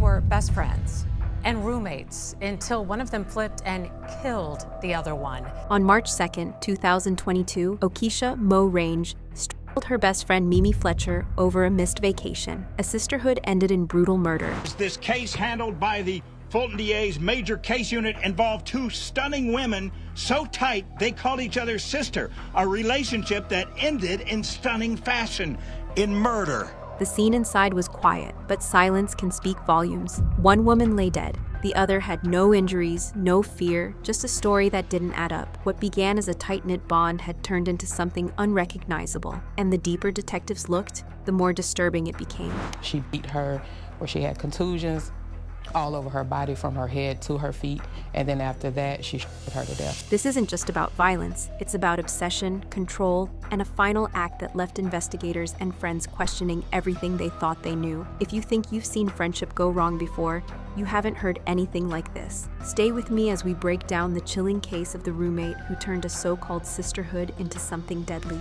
were best friends and roommates until one of them flipped and killed the other one. On March 2nd, 2022, Okisha Mo Range strangled her best friend Mimi Fletcher over a missed vacation. A sisterhood ended in brutal murder. This case, handled by the Fulton DA's major case unit, involved two stunning women so tight they called each other sister, a relationship that ended in stunning fashion, in murder. The scene inside was quiet, but silence can speak volumes. One woman lay dead. The other had no injuries, no fear, just a story that didn't add up. What began as a tight-knit bond had turned into something unrecognizable, and the deeper detectives looked, the more disturbing it became. She beat her where she had contusions all over her body from her head to her feet, and then after that, she shot her to death. This isn't just about violence. It's about obsession, control, and a final act that left investigators and friends questioning everything they thought they knew. If you think you've seen friendship go wrong before, you haven't heard anything like this. Stay with me as we break down the chilling case of the roommate who turned a so-called sisterhood into something deadly.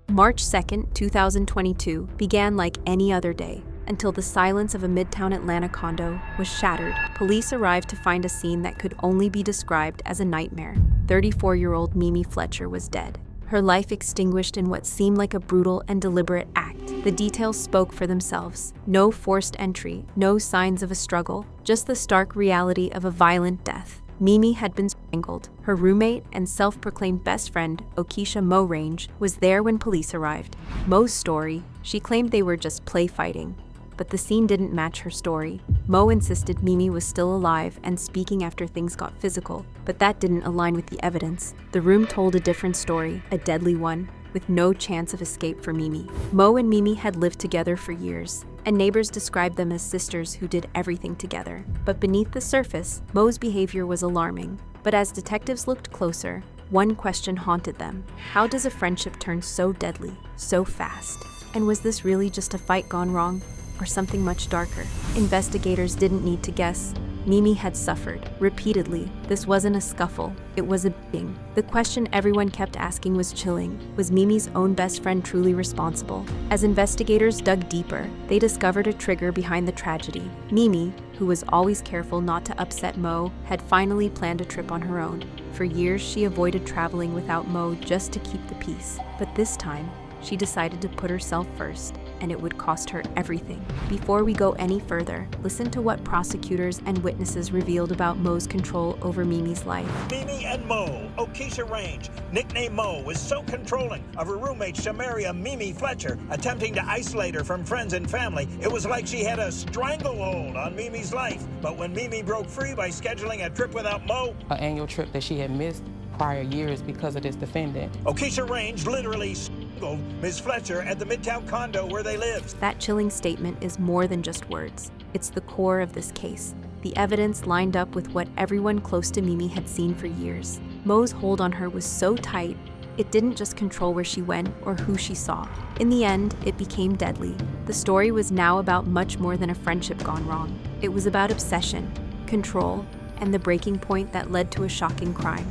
March 2nd, 2022 began like any other day, until the silence of a Midtown Atlanta condo was shattered. Police arrived to find a scene that could only be described as a nightmare. 34-year-old Mimi Fletcher was dead, her life extinguished in what seemed like a brutal and deliberate act. The details spoke for themselves. No forced entry, no signs of a struggle, just the stark reality of a violent death. Mimi had been strangled. Her roommate and self-proclaimed best friend, Okisha Mo Range, was there when police arrived. Mo's story, she claimed they were just play fighting. But the scene didn't match her story. Mo insisted Mimi was still alive and speaking after things got physical, but that didn't align with the evidence. The room told a different story, a deadly one, with no chance of escape for Mimi. Mo and Mimi had lived together for years, and neighbors described them as sisters who did everything together. But beneath the surface, Mo's behavior was alarming. But as detectives looked closer, one question haunted them. How does a friendship turn so deadly, so fast? And was this really just a fight gone wrong? Or something much darker? Investigators didn't need to guess. Mimi had suffered, repeatedly. This wasn't a scuffle, it was a beating. The question everyone kept asking was chilling. Was Mimi's own best friend truly responsible? As investigators dug deeper, they discovered a trigger behind the tragedy. Mimi, who was always careful not to upset Mo, had finally planned a trip on her own. For years, she avoided traveling without Mo just to keep the peace. But this time, she decided to put herself first, and it would cost her everything. Before we go any further, listen to what prosecutors and witnesses revealed about Mo's control over Mimi's life. Mimi and Mo, Okisha Range, nicknamed Mo, was so controlling of her roommate Shamaria Mimi Fletcher, attempting to isolate her from friends and family. It was like she had a stranglehold on Mimi's life. But when Mimi broke free by scheduling a trip without Mo, An annual trip that she had missed prior years because of this defendant, Okisha Range literally strangled Ms. Fletcher at the Midtown condo where they lived. That chilling statement is more than just words. It's the core of this case. The evidence lined up with what everyone close to Mimi had seen for years. Mo's hold on her was so tight, it didn't just control where she went or who she saw. In the end, it became deadly. The story was now about much more than a friendship gone wrong. It was about obsession, control, and the breaking point that led to a shocking crime.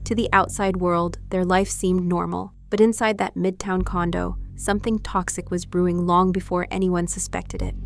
To the outside world, their life seemed normal, but inside that Midtown condo, something toxic was brewing long before anyone suspected it.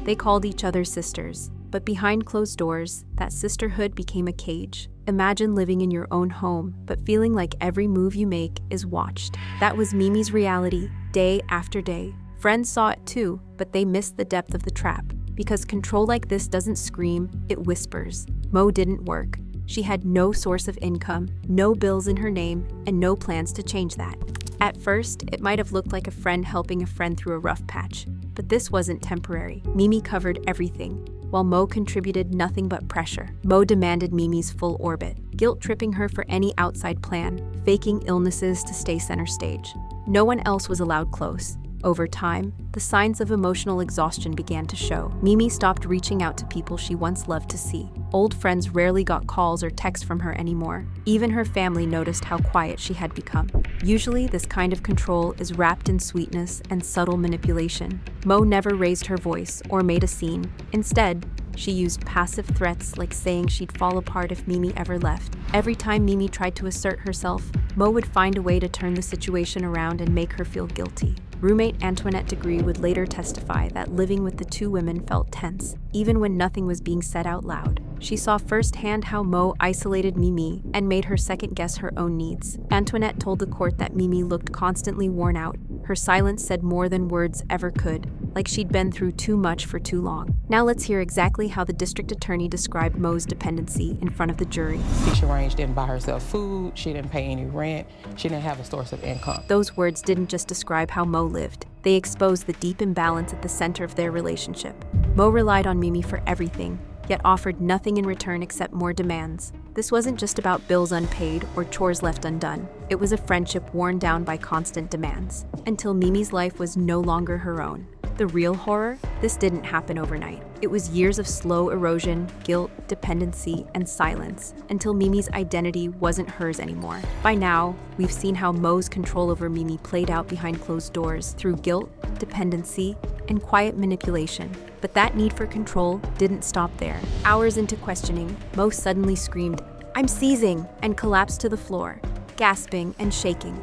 They called each other sisters, but behind closed doors, that sisterhood became a cage. Imagine living in your own home, but feeling like every move you make is watched. That was Mimi's reality, day after day. Friends saw it too, but they missed the depth of the trap. Because control like this doesn't scream, it whispers. Mo didn't work. She had no source of income, no bills in her name, and no plans to change that. At first, it might have looked like a friend helping a friend through a rough patch, but this wasn't temporary. Mimi covered everything, while Mo contributed nothing but pressure. Mo demanded Mimi's full orbit, guilt-tripping her for any outside plan, faking illnesses to stay center stage. No one else was allowed close. Over time, the signs of emotional exhaustion began to show. Mimi stopped reaching out to people she once loved to see. Old friends rarely got calls or texts from her anymore. Even her family noticed how quiet she had become. Usually, this kind of control is wrapped in sweetness and subtle manipulation. Mo never raised her voice or made a scene. Instead, she used passive threats like saying she'd fall apart if Mimi ever left. Every time Mimi tried to assert herself, Mo would find a way to turn the situation around and make her feel guilty. Roommate Antoinette Degree would later testify that living with the two women felt tense, even when nothing was being said out loud. She saw firsthand how Mo isolated Mimi and made her second-guess her own needs. Antoinette told the court that Mimi looked constantly worn out. Her silence said more than words ever could, like she'd been through too much for too long. Now let's hear exactly how the district attorney described Mo's dependency in front of the jury. Keisha Range didn't buy herself food, she didn't pay any rent, she didn't have a source of income. Those words didn't just describe how Mo lived. They exposed the deep imbalance at the center of their relationship. Mo relied on Mimi for everything, yet offered nothing in return except more demands. This wasn't just about bills unpaid or chores left undone. It was a friendship worn down by constant demands, until Mimi's life was no longer her own. The real horror? This didn't happen overnight. It was years of slow erosion, guilt, dependency, and silence, until Mimi's identity wasn't hers anymore. By now, we've seen how Mo's control over Mimi played out behind closed doors through guilt, dependency, and quiet manipulation. But that need for control didn't stop there. Hours into questioning, Mo suddenly screamed, "I'm seizing," and collapsed to the floor, gasping and shaking.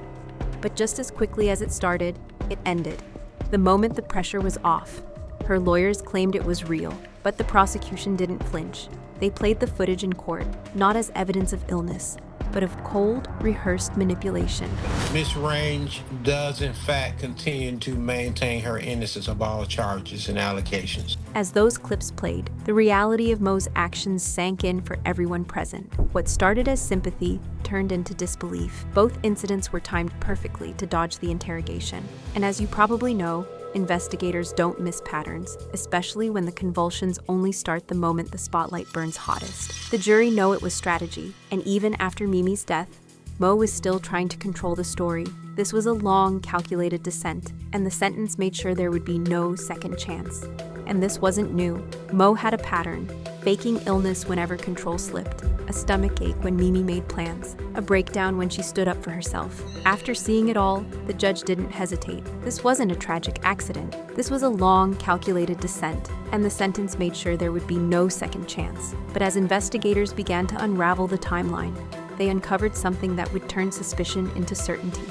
But just as quickly as it started, it ended. The moment the pressure was off, her lawyers claimed it was real, but the prosecution didn't flinch. They played the footage in court, not as evidence of illness, but of cold, rehearsed manipulation. Miss Range does in fact continue to maintain her innocence of all charges and allegations. As those clips played, the reality of Mo's actions sank in for everyone present. What started as sympathy turned into disbelief. Both incidents were timed perfectly to dodge the interrogation. And as you probably know, investigators don't miss patterns, especially when the convulsions only start the moment the spotlight burns hottest. The jury know it was strategy, and even after Mimi's death, Mo was still trying to control the story. This was a long, calculated descent, and the sentence made sure there would be no second chance. And this wasn't new. Mo had a pattern: faking illness whenever control slipped, a stomach ache when Mimi made plans, a breakdown when she stood up for herself. After seeing it all, the judge didn't hesitate. This wasn't a tragic accident. This was a long, calculated descent, and the sentence made sure there would be no second chance. But as investigators began to unravel the timeline, they uncovered something that would turn suspicion into certainty.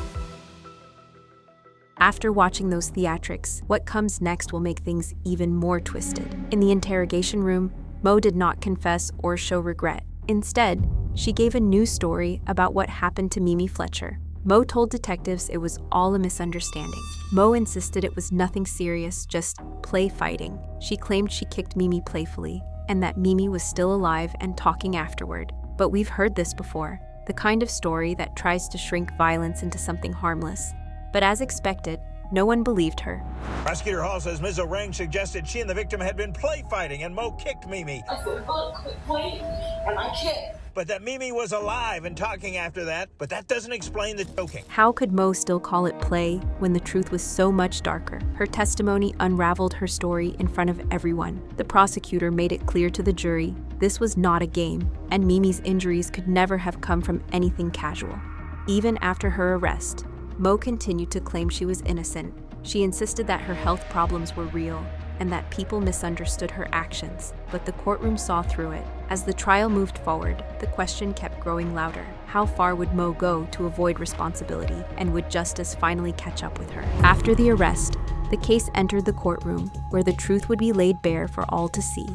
After watching those theatrics, what comes next will make things even more twisted. In the interrogation room, Mo did not confess or show regret. Instead, she gave a new story about what happened to Mimi Fletcher. Mo told detectives it was all a misunderstanding. Mo insisted it was nothing serious, just play fighting. She claimed she kicked Mimi playfully, and that Mimi was still alive and talking afterward. But we've heard this before, the kind of story that tries to shrink violence into something harmless. But as expected, no one believed her. Prosecutor Hall says Ms. O'Rang suggested she and the victim had been play fighting and Mo kicked Mimi. I said, "Look, quit playing," and I kicked. But that Mimi was alive and talking after that, but that doesn't explain the choking. How could Mo still call it play when the truth was so much darker? Her testimony unraveled her story in front of everyone. The prosecutor made it clear to the jury this was not a game, and Mimi's injuries could never have come from anything casual. Even after her arrest, Mo continued to claim she was innocent. She insisted that her health problems were real and that people misunderstood her actions, but the courtroom saw through it. As the trial moved forward, the question kept growing louder. How far would Mo go to avoid responsibility, and would justice finally catch up with her? After the arrest, the case entered the courtroom, where the truth would be laid bare for all to see.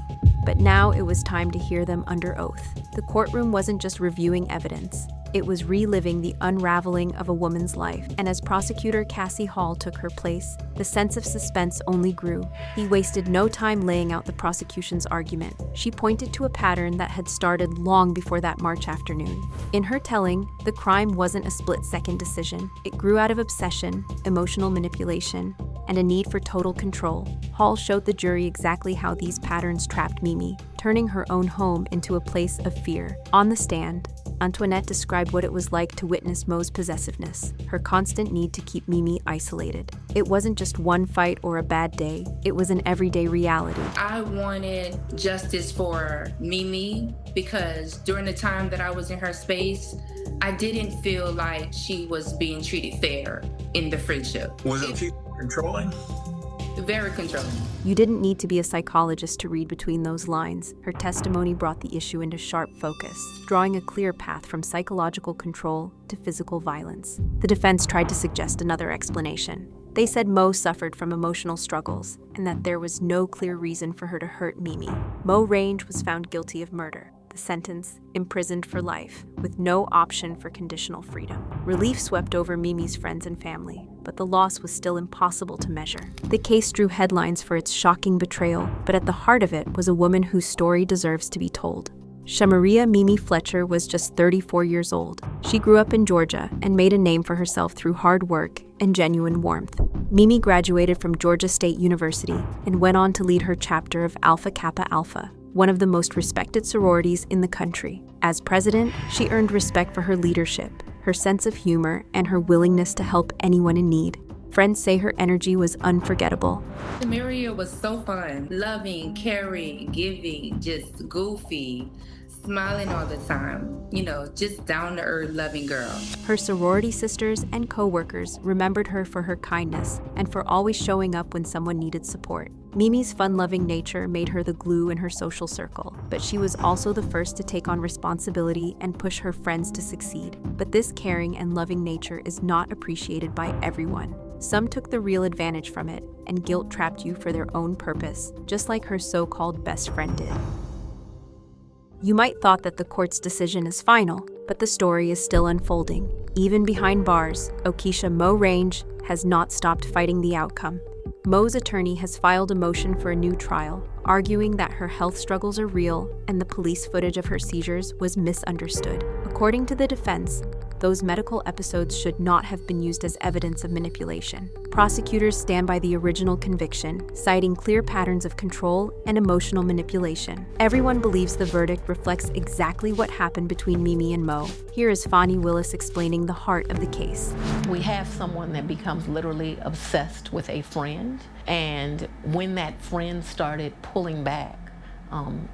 But now it was time to hear them under oath. The courtroom wasn't just reviewing evidence. It was reliving the unraveling of a woman's life, and as prosecutor Cassie Hall took her place, the sense of suspense only grew. He wasted no time laying out the prosecution's argument. She pointed to a pattern that had started long before that March afternoon. In her telling, the crime wasn't a split-second decision. It grew out of obsession, emotional manipulation, and a need for total control. Hall showed the jury exactly how these patterns trapped Mimi, turning her own home into a place of fear. On the stand, Antoinette described what it was like to witness Mo's possessiveness, her constant need to keep Mimi isolated. It wasn't just one fight or a bad day, it was an everyday reality. I wanted justice for Mimi because during the time that I was in her space, I didn't feel like she was being treated fair in the friendship. Was it controlling? Very controlling. You didn't need to be a psychologist to read between those lines. Her testimony brought the issue into sharp focus, drawing a clear path from psychological control to physical violence. The defense tried to suggest another explanation. They said Mo suffered from emotional struggles and that there was no clear reason for her to hurt Mimi. Mo Range was found guilty of murder. The sentence, imprisoned for life, with no option for conditional freedom. Relief swept over Mimi's friends and family, but the loss was still impossible to measure. The case drew headlines for its shocking betrayal, but at the heart of it was a woman whose story deserves to be told. Shamaria Mimi Fletcher was just 34 years old. She grew up in Georgia and made a name for herself through hard work and genuine warmth. Mimi graduated from Georgia State University and went on to lead her chapter of Alpha Kappa Alpha, one of the most respected sororities in the country. As president, she earned respect for her leadership, her sense of humor, and her willingness to help anyone in need. Friends say her energy was unforgettable. Samaria was so fun, loving, caring, giving, just goofy, smiling all the time. Just down-to-earth, loving girl. Her sorority sisters and co-workers remembered her for her kindness and for always showing up when someone needed support. Mimi's fun-loving nature made her the glue in her social circle, but she was also the first to take on responsibility and push her friends to succeed. But this caring and loving nature is not appreciated by everyone. Some took the real advantage from it and guilt-trapped you for their own purpose, just like her so-called best friend did. You might thought that the court's decision is final, but the story is still unfolding. Even behind bars, Okisha Mo Range has not stopped fighting the outcome. Mo's attorney has filed a motion for a new trial, arguing that her health struggles are real and the police footage of her seizures was misunderstood. According to the defense, those medical episodes should not have been used as evidence of manipulation. Prosecutors stand by the original conviction, citing clear patterns of control and emotional manipulation. Everyone believes the verdict reflects exactly what happened between Mimi and Mo. Here is Fonnie Willis explaining the heart of the case. We have someone that becomes literally obsessed with a friend, and when that friend started pulling back,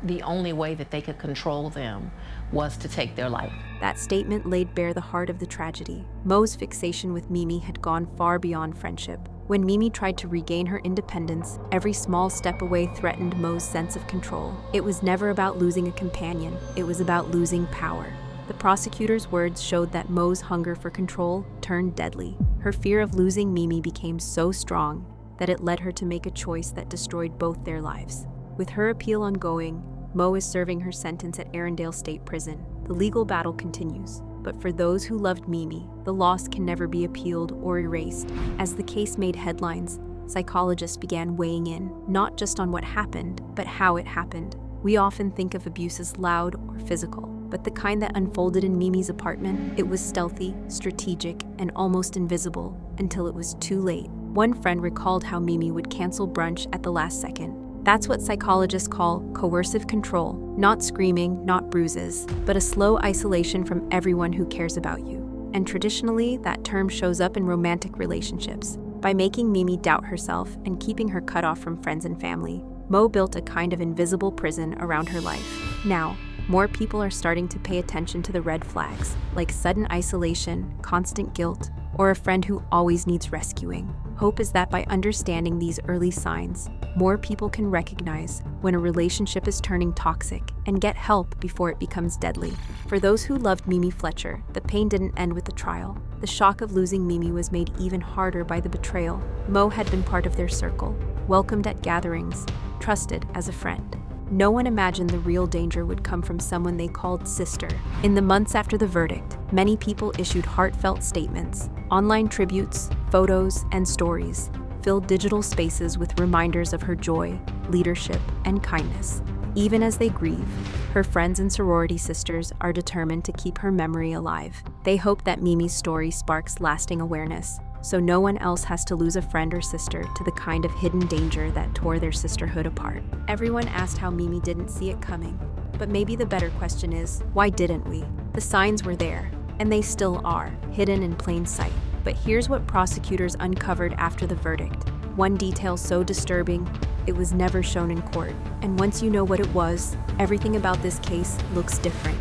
the only way that they could control them was to take their life. That statement laid bare the heart of the tragedy. Mo's fixation with Mimi had gone far beyond friendship. When Mimi tried to regain her independence, every small step away threatened Mo's sense of control. It was never about losing a companion, it was about losing power. The prosecutor's words showed that Mo's hunger for control turned deadly. Her fear of losing Mimi became so strong that it led her to make a choice that destroyed both their lives. With her appeal ongoing, Mo is serving her sentence at Arendelle State Prison. The legal battle continues, but for those who loved Mimi, the loss can never be appealed or erased. As the case made headlines, psychologists began weighing in, not just on what happened, but how it happened. We often think of abuse as loud or physical, but the kind that unfolded in Mimi's apartment, it was stealthy, strategic, and almost invisible until it was too late. One friend recalled how Mimi would cancel brunch at the last second. That's what psychologists call coercive control, not screaming, not bruises, but a slow isolation from everyone who cares about you. And traditionally, that term shows up in romantic relationships. By making Mimi doubt herself and keeping her cut off from friends and family, Mo built a kind of invisible prison around her life. Now, more people are starting to pay attention to the red flags, like sudden isolation, constant guilt, or a friend who always needs rescuing. Hope is that by understanding these early signs, more people can recognize when a relationship is turning toxic and get help before it becomes deadly. For those who loved Mimi Fletcher, the pain didn't end with the trial. The shock of losing Mimi was made even harder by the betrayal. Mo had been part of their circle, welcomed at gatherings, trusted as a friend. No one imagined the real danger would come from someone they called sister. In the months after the verdict, many people issued heartfelt statements. Online tributes, photos, and stories filled digital spaces with reminders of her joy, leadership, and kindness. Even as they grieve, her friends and sorority sisters are determined to keep her memory alive. They hope that Mimi's story sparks lasting awareness, so no one else has to lose a friend or sister to the kind of hidden danger that tore their sisterhood apart. Everyone asked how Mimi didn't see it coming, but maybe the better question is, why didn't we? The signs were there, and they still are, hidden in plain sight. But here's what prosecutors uncovered after the verdict. One detail so disturbing, it was never shown in court. And once you know what it was, everything about this case looks different.